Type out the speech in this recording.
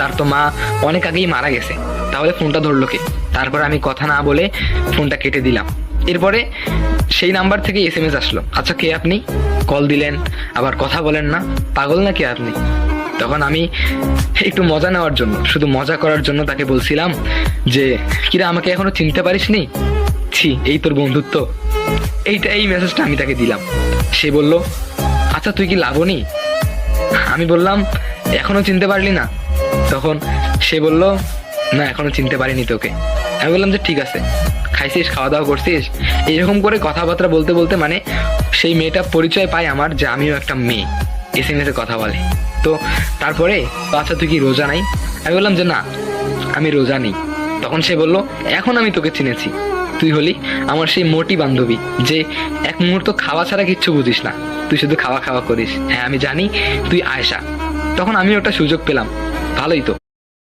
তার তো মা অনেক আগেই মারা গেছে, তাহলে ফোনটা ধরলো কে? তারপর আমি কথা না বলে ফোনটা কেটে দিলাম। এরপরে সেই নাম্বার থেকে এসএমএস আসলো, আচ্ছা কে আপনি, কল দিলেন আবার কথা বলেন না, পাগল নাকি আপনি? তখন আমি একটু মজা নেওয়ার জন্য, শুধু মজা করার জন্য তাকে বলছিলাম যে কিরা আমাকে এখনো চিনতে পারিসনি, ছি এই তোর বন্ধুত্ব। এই মেসেজটা আমি তাকে দিলাম। সে বলল, আচ্ছা তুই কি লাবণী? আমি বললাম, এখনো চিনতে পারলি না? তখন সে বলল, না এখনো চিনতে পারিনি তোকে। আমি বললাম যে ঠিক আছে, খাইছিস, খাওয়া দাওয়া করছিস? এইরকম করে কথাবার্তা বলতে বলতে মানে সেই মেয়েটা পরিচয় পায় আমার যে আমিও একটা মেয়ে, এসএমএস এ কথা বলে। তো তারপরে, আচ্ছা তুই কি রোজা নাই? আমি বললাম যে না আমি রোজা নেই। তখন সে বলল, এখন আমি তোকে চিনেছি, তুই হলি আমার সেই মোটি বান্ধবী যে এক মুহূর্ত খাওয়া ছাড়া কিচ্ছু বুঝিস না, তুই শুধু খাওয়া খাওয়া করিস। হ্যাঁ আমি জানি তুই আয়েশা। তখন আমি ওটা সুযোগ পেলাম, ভালোই তো।